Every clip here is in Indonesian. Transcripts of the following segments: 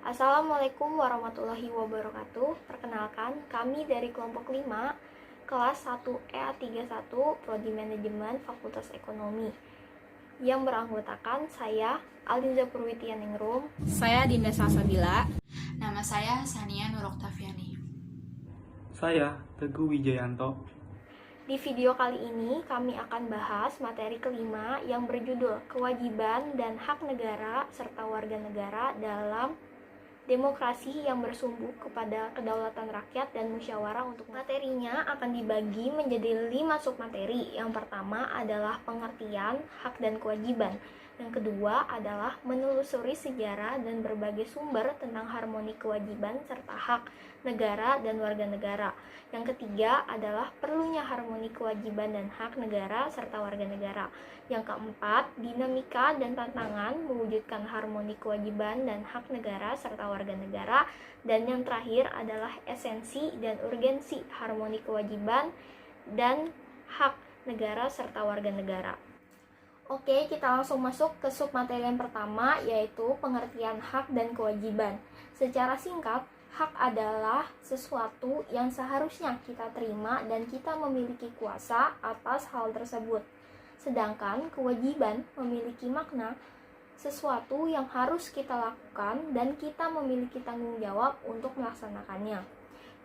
Assalamualaikum warahmatullahi wabarakatuh. Perkenalkan, kami dari kelompok 5, kelas 1 EA31, Prodi Manajemen Fakultas Ekonomi, yang beranggotakan saya, Aldinza Purwitianingrum. Saya Dinda Salsabila. Nama saya Sania Nur Oktaviani. Saya Teguh Wijayanto. Di video kali ini kami akan bahas materi kelima yang berjudul Kewajiban dan Hak Negara serta Warga Negara dalam Demokrasi yang bersumbu kepada kedaulatan rakyat dan musyawarah. Untuk materinya akan dibagi menjadi 5 submateri. Yang pertama adalah pengertian hak dan kewajiban. Yang kedua adalah menelusuri sejarah dan berbagai sumber tentang harmoni kewajiban serta hak negara dan warga negara. Yang ketiga adalah perlunya harmoni kewajiban dan hak negara serta warga negara. Yang keempat, dinamika dan tantangan mewujudkan harmoni kewajiban dan hak negara serta warga negara. Dan yang terakhir adalah esensi dan urgensi harmoni kewajiban dan hak negara serta warga negara. Oke, kita langsung masuk ke submateri yang pertama, yaitu pengertian hak dan kewajiban. Secara singkat, hak adalah sesuatu yang seharusnya kita terima dan kita memiliki kuasa atas hal tersebut. Sedangkan kewajiban memiliki makna sesuatu yang harus kita lakukan dan kita memiliki tanggung jawab untuk melaksanakannya.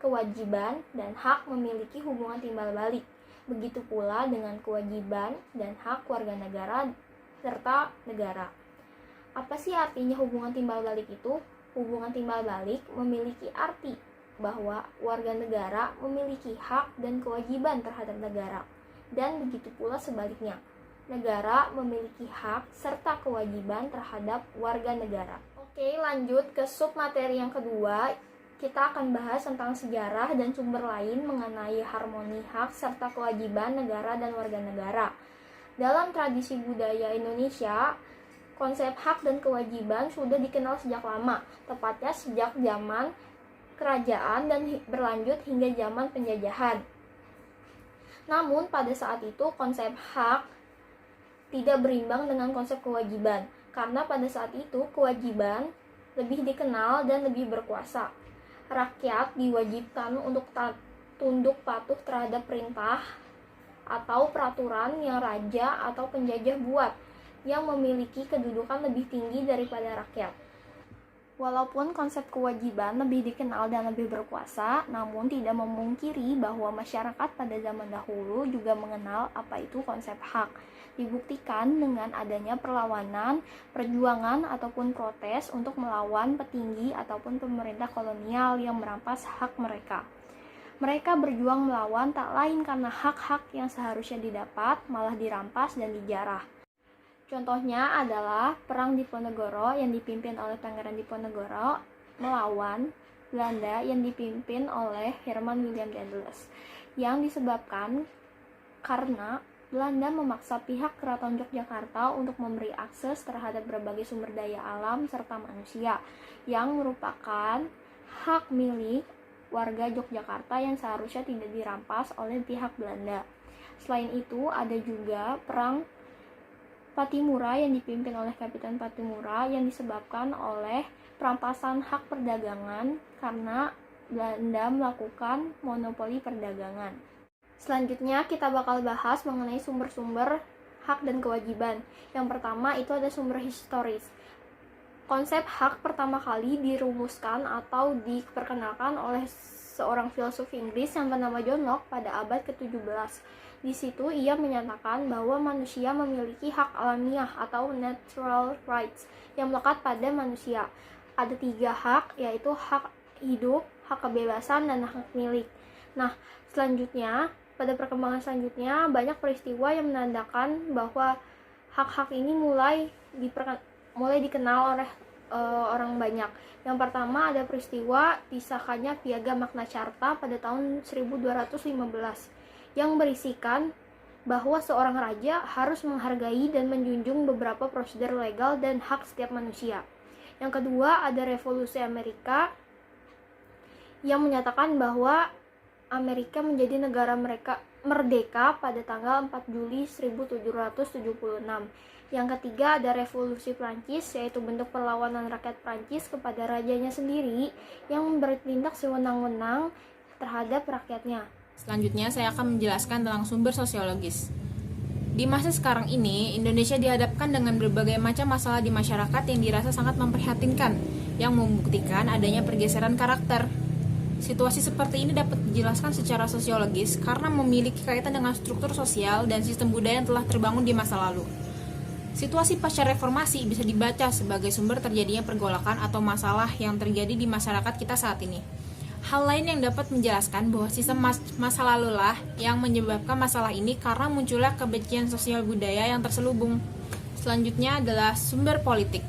Kewajiban dan hak memiliki hubungan timbal balik. Begitu pula dengan kewajiban dan hak warga negara serta negara. Apa sih artinya hubungan timbal balik itu? Hubungan timbal balik memiliki arti bahwa warga negara memiliki hak dan kewajiban terhadap negara. Dan begitu pula sebaliknya, negara memiliki hak serta kewajiban terhadap warga negara. Oke, lanjut ke submateri yang kedua. Kita akan bahas tentang sejarah dan sumber lain mengenai harmoni hak serta kewajiban negara dan warga negara. Dalam tradisi budaya Indonesia, konsep hak dan kewajiban sudah dikenal sejak lama, tepatnya sejak zaman kerajaan dan berlanjut hingga zaman penjajahan. Namun pada saat itu konsep hak tidak berimbang dengan konsep kewajiban, karena pada saat itu kewajiban lebih dikenal dan lebih berkuasa. Rakyat diwajibkan untuk tunduk patuh terhadap perintah atau peraturan yang raja atau penjajah buat, yang memiliki kedudukan lebih tinggi daripada rakyat. Walaupun konsep kewajiban lebih dikenal dan lebih berkuasa, namun tidak memungkiri bahwa masyarakat pada zaman dahulu juga mengenal apa itu konsep hak. Dibuktikan dengan adanya perlawanan, perjuangan, ataupun protes untuk melawan petinggi ataupun pemerintah kolonial yang merampas hak mereka. Mereka berjuang melawan tak lain karena hak-hak yang seharusnya didapat malah dirampas dan dijarah. Contohnya adalah Perang Diponegoro yang dipimpin oleh Pangeran Diponegoro melawan Belanda yang dipimpin oleh Herman Willem Daendels, yang disebabkan karena Belanda memaksa pihak Keraton Yogyakarta untuk memberi akses terhadap berbagai sumber daya alam serta manusia yang merupakan hak milik warga Yogyakarta yang seharusnya tidak dirampas oleh pihak Belanda. Selain itu, ada juga Perang Pattimura yang dipimpin oleh Kapitan Pattimura yang disebabkan oleh perampasan hak perdagangan karena Belanda melakukan monopoli perdagangan. Selanjutnya kita bakal bahas mengenai sumber-sumber hak dan kewajiban. Yang pertama itu ada sumber historis. Konsep hak pertama kali dirumuskan atau diperkenalkan oleh seorang filsuf Inggris yang bernama John Locke pada abad ke-17. Di situ ia menyatakan bahwa manusia memiliki hak alamiah atau natural rights yang melekat pada manusia. Ada 3 hak, yaitu hak hidup, hak kebebasan, dan hak milik. Nah, selanjutnya, pada perkembangan selanjutnya, banyak peristiwa yang menandakan bahwa hak-hak ini mulai dikenal oleh orang banyak. Yang pertama ada peristiwa disahkannya Piagam Magna Carta pada tahun 1215 yang berisikan bahwa seorang raja harus menghargai dan menjunjung beberapa prosedur legal dan hak setiap manusia. Yang kedua ada Revolusi Amerika yang menyatakan bahwa Amerika menjadi negara merdeka pada tanggal 4 Juli 1776. Yang ketiga ada revolusi Prancis, yaitu bentuk perlawanan rakyat Prancis kepada rajanya sendiri yang bertindak sewenang-wenang terhadap rakyatnya. Selanjutnya saya akan menjelaskan tentang sumber sosiologis. Di masa sekarang ini, Indonesia dihadapkan dengan berbagai macam masalah di masyarakat yang dirasa sangat memprihatinkan, yang membuktikan adanya pergeseran karakter. Situasi seperti ini dapat dijelaskan secara sosiologis karena memiliki kaitan dengan struktur sosial dan sistem budaya yang telah terbangun di masa lalu. Situasi pasca reformasi bisa dibaca sebagai sumber terjadinya pergolakan atau masalah yang terjadi di masyarakat kita saat ini. Hal lain yang dapat menjelaskan bahwa sistem masa lalu lah yang menyebabkan masalah ini karena munculnya kebencian sosial budaya yang terselubung. Selanjutnya adalah sumber politik.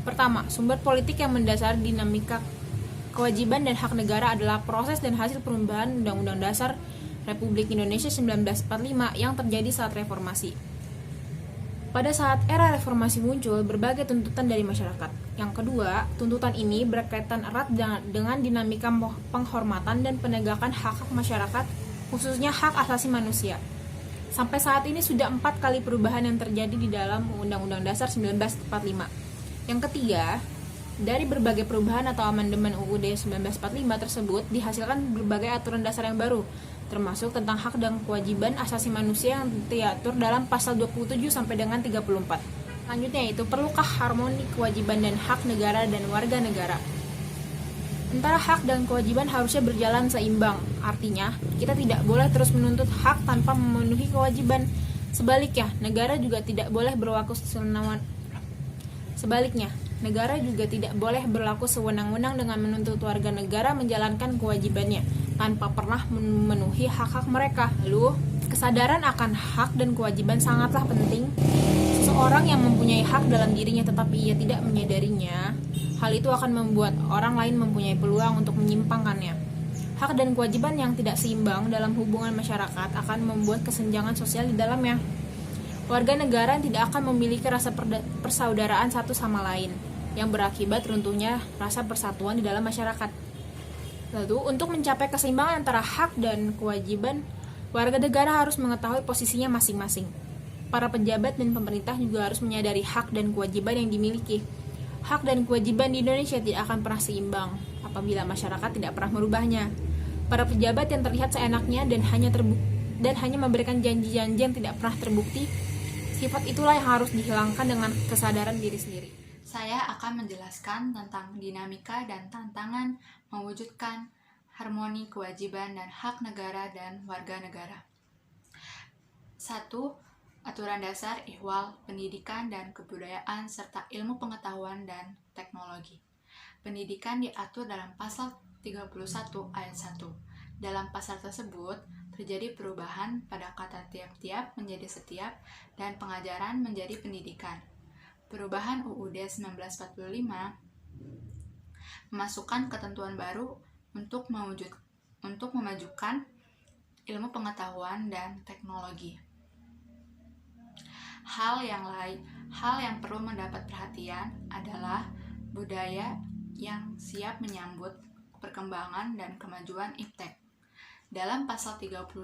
Pertama, sumber politik yang mendasar dinamika kewajiban dan hak negara adalah proses dan hasil perubahan Undang-Undang Dasar Republik Indonesia 1945 yang terjadi saat reformasi. Pada saat era reformasi muncul berbagai tuntutan dari masyarakat. Yang kedua, tuntutan ini berkaitan erat dengan dinamika penghormatan dan penegakan hak-hak masyarakat, khususnya hak asasi manusia. Sampai saat ini sudah 4 kali perubahan yang terjadi di dalam Undang-Undang Dasar 1945. Yang ketiga, dari berbagai perubahan atau amandemen UUD 1945 tersebut dihasilkan berbagai aturan dasar yang baru, termasuk tentang hak dan kewajiban asasi manusia yang diatur dalam pasal 27 sampai dengan 34. Selanjutnya yaitu perlukah harmoni kewajiban dan hak negara dan warga negara. Antara hak dan kewajiban harusnya berjalan seimbang. Artinya, kita tidak boleh terus menuntut hak tanpa memenuhi kewajiban. Sebaliknya, negara juga tidak boleh berlaku sewenang-wenang dengan menuntut warga negara menjalankan kewajibannya tanpa pernah memenuhi hak-hak mereka. Lalu, kesadaran akan hak dan kewajiban sangatlah penting. Seseorang yang mempunyai hak dalam dirinya tetapi ia tidak menyadarinya, hal itu akan membuat orang lain mempunyai peluang untuk menyimpangkannya. Hak dan kewajiban yang tidak seimbang dalam hubungan masyarakat akan membuat kesenjangan sosial di dalamnya. Warga negara yang tidak akan memiliki rasa persaudaraan satu sama lain, yang berakibat runtuhnya rasa persatuan di dalam masyarakat. Lalu, untuk mencapai keseimbangan antara hak dan kewajiban, warga negara harus mengetahui posisinya masing-masing. Para pejabat dan pemerintah juga harus menyadari hak dan kewajiban yang dimiliki. Hak dan kewajiban di Indonesia tidak akan pernah seimbang apabila masyarakat tidak pernah merubahnya. Para pejabat yang terlihat seenaknya dan hanya memberikan janji-janji yang tidak pernah terbukti, sifat itulah yang harus dihilangkan dengan kesadaran diri sendiri. Saya akan menjelaskan tentang dinamika dan tantangan mewujudkan harmoni kewajiban dan hak negara dan warga negara. 1. Aturan dasar ihwal pendidikan dan kebudayaan serta ilmu pengetahuan dan teknologi. Pendidikan diatur dalam pasal 31 ayat 1. Dalam pasal tersebut, terjadi perubahan pada kata tiap-tiap menjadi setiap dan pengajaran menjadi pendidikan. Perubahan UUD 1945 memasukkan ketentuan baru untuk memajukan ilmu pengetahuan dan teknologi. Hal yang perlu mendapat perhatian adalah budaya yang siap menyambut perkembangan dan kemajuan iptek. Dalam pasal 32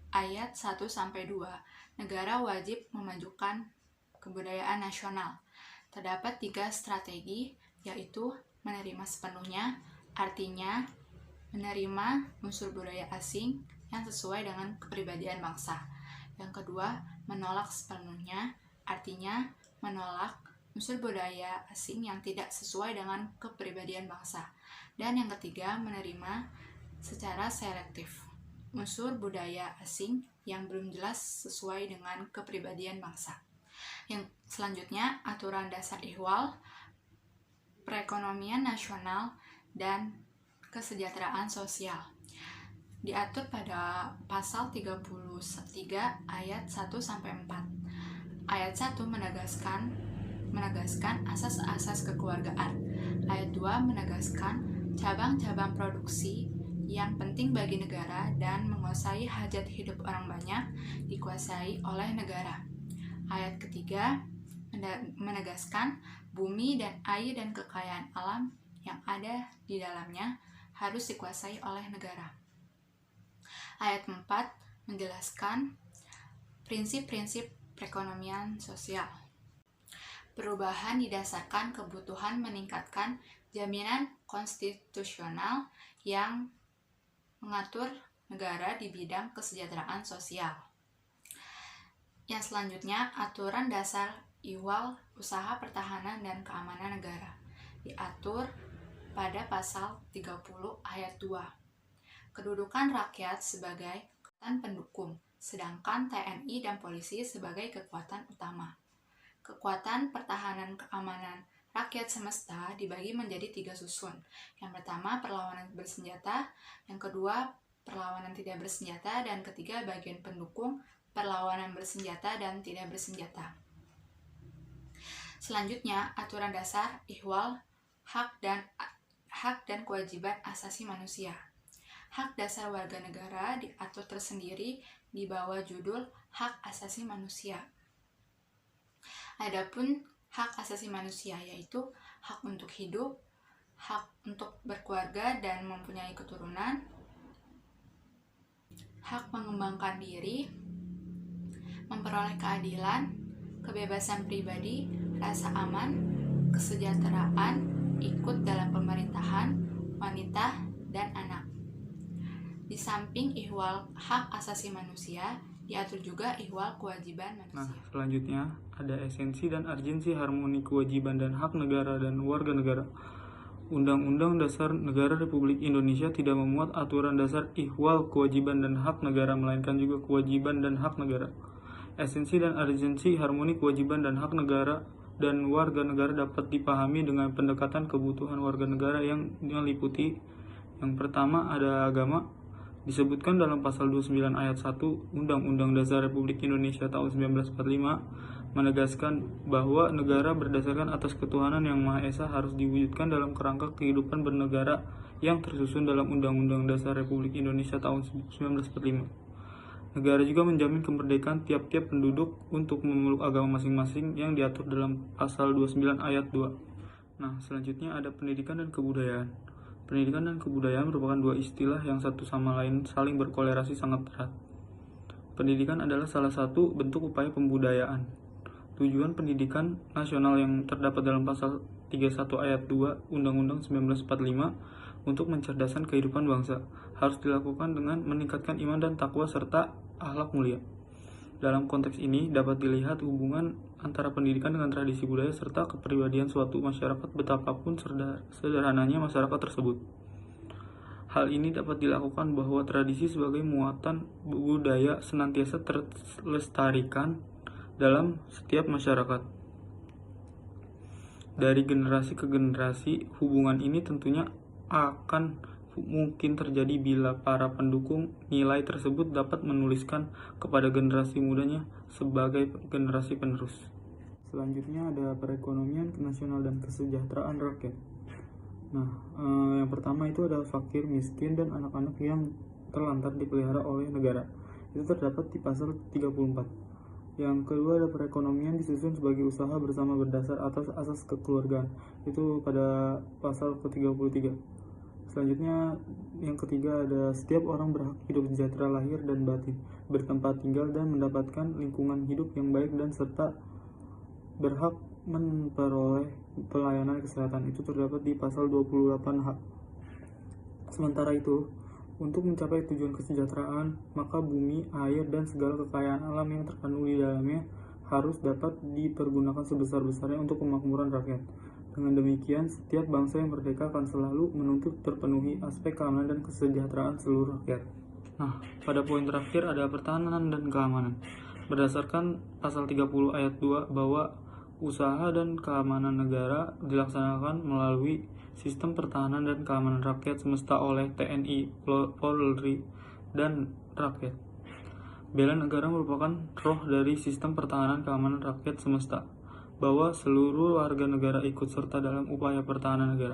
ayat 1-2, negara wajib memajukan kebudayaan nasional. Terdapat 3 strategi, yaitu menerima sepenuhnya, artinya menerima unsur budaya asing yang sesuai dengan kepribadian bangsa. Yang kedua, menolak sepenuhnya, artinya menolak unsur budaya asing yang tidak sesuai dengan kepribadian bangsa. Dan yang ketiga, menerima secara selektif unsur budaya asing yang belum jelas sesuai dengan kepribadian bangsa. Yang selanjutnya, aturan dasar ihwal, perekonomian nasional, dan kesejahteraan sosial. Diatur pada pasal 33 ayat 1-4. Ayat 1 menegaskan asas-asas kekeluargaan. Ayat 2 menegaskan cabang-cabang produksi yang penting bagi negara dan menguasai hajat hidup orang banyak dikuasai oleh negara. Ayat ketiga menegaskan bumi dan air dan kekayaan alam yang ada di dalamnya harus dikuasai oleh negara. Ayat 4 menjelaskan prinsip-prinsip perekonomian sosial. Perubahan didasarkan kebutuhan meningkatkan jaminan konstitusional yang mengatur negara di bidang kesejahteraan sosial. Yang selanjutnya, aturan dasar ihwal usaha pertahanan dan keamanan negara diatur pada pasal 30 ayat 2. Kedudukan rakyat sebagai kekuatan pendukung, sedangkan TNI dan polisi sebagai kekuatan utama. Kekuatan pertahanan keamanan rakyat semesta dibagi menjadi 3 susun. Yang pertama, perlawanan bersenjata, yang kedua, perlawanan tidak bersenjata, dan ketiga, bagian pendukung perlawanan bersenjata dan tidak bersenjata. Selanjutnya, aturan dasar ihwal hak dan kewajiban asasi manusia. Hak dasar warga negara diatur tersendiri di bawah judul Hak Asasi Manusia. Adapun hak asasi manusia yaitu hak untuk hidup, hak untuk berkeluarga dan mempunyai keturunan, hak mengembangkan diri, memperoleh keadilan, kebebasan pribadi, rasa aman, kesejahteraan, ikut dalam pemerintahan, wanita, dan anak. Di samping ihwal hak asasi manusia, diatur juga ihwal kewajiban manusia. Nah, selanjutnya ada esensi dan urgensi harmoni kewajiban dan hak negara dan warga negara. Undang-Undang Dasar Negara Republik Indonesia tidak memuat aturan dasar ihwal kewajiban dan hak negara, melainkan juga kewajiban dan hak negara. Esensi dan urgensi harmoni kewajiban dan hak negara dan warga negara dapat dipahami dengan pendekatan kebutuhan warga negara yang meliputi: yang pertama ada agama, disebutkan dalam pasal 29 ayat 1 Undang-Undang Dasar Republik Indonesia tahun 1945 menegaskan bahwa negara berdasarkan atas ketuhanan yang Maha Esa harus diwujudkan dalam kerangka kehidupan bernegara yang tersusun dalam Undang-Undang Dasar Republik Indonesia tahun 1945. Negara juga menjamin kemerdekaan tiap-tiap penduduk untuk memeluk agama masing-masing yang diatur dalam pasal 29 ayat 2. Nah, selanjutnya ada pendidikan dan kebudayaan. Pendidikan dan kebudayaan merupakan dua istilah yang satu sama lain saling berkolerasi sangat erat. Pendidikan adalah salah satu bentuk upaya pembudayaan. Tujuan pendidikan nasional yang terdapat dalam pasal 31 ayat 2 Undang-Undang 1945 untuk mencerdaskan kehidupan bangsa harus dilakukan dengan meningkatkan iman dan takwa serta akhlak mulia. Dalam konteks ini dapat dilihat hubungan antara pendidikan dengan tradisi budaya serta kepribadian suatu masyarakat betapapun sederhananya masyarakat tersebut. Hal ini dapat dilakukan bahwa tradisi sebagai muatan budaya senantiasa terlestarikan dalam setiap masyarakat. Dari generasi ke generasi, hubungan ini tentunya akan mungkin terjadi bila para pendukung nilai tersebut dapat menuliskan kepada generasi mudanya sebagai generasi penerus. Selanjutnya ada perekonomian nasional dan kesejahteraan rakyat. Nah, yang pertama itu ada fakir, miskin, dan anak-anak yang terlantar dipelihara oleh negara. Itu terdapat di pasal 34. Yang kedua ada perekonomian disusun sebagai usaha bersama berdasar atas asas kekeluargaan. Itu pada pasal ke-33. Selanjutnya yang ketiga ada setiap orang berhak hidup sejahtera lahir dan batin, bertempat tinggal dan mendapatkan lingkungan hidup yang baik dan serta berhak memperoleh pelayanan kesehatan. Itu terdapat di pasal 28H. Sementara itu, untuk mencapai tujuan kesejahteraan, maka bumi, air, dan segala kekayaan alam yang terkandung di dalamnya harus dapat dipergunakan sebesar-besarnya untuk kemakmuran rakyat. Dengan demikian, setiap bangsa yang merdeka akan selalu menuntut terpenuhi aspek keamanan dan kesejahteraan seluruh rakyat. Nah, pada poin terakhir ada pertahanan dan keamanan. Berdasarkan pasal 30 ayat 2 bahwa usaha dan keamanan negara dilaksanakan melalui sistem pertahanan dan keamanan rakyat semesta oleh TNI, Polri, dan rakyat. Bela negara merupakan roh dari sistem pertahanan keamanan rakyat semesta, bahwa seluruh warga negara ikut serta dalam upaya pertahanan negara.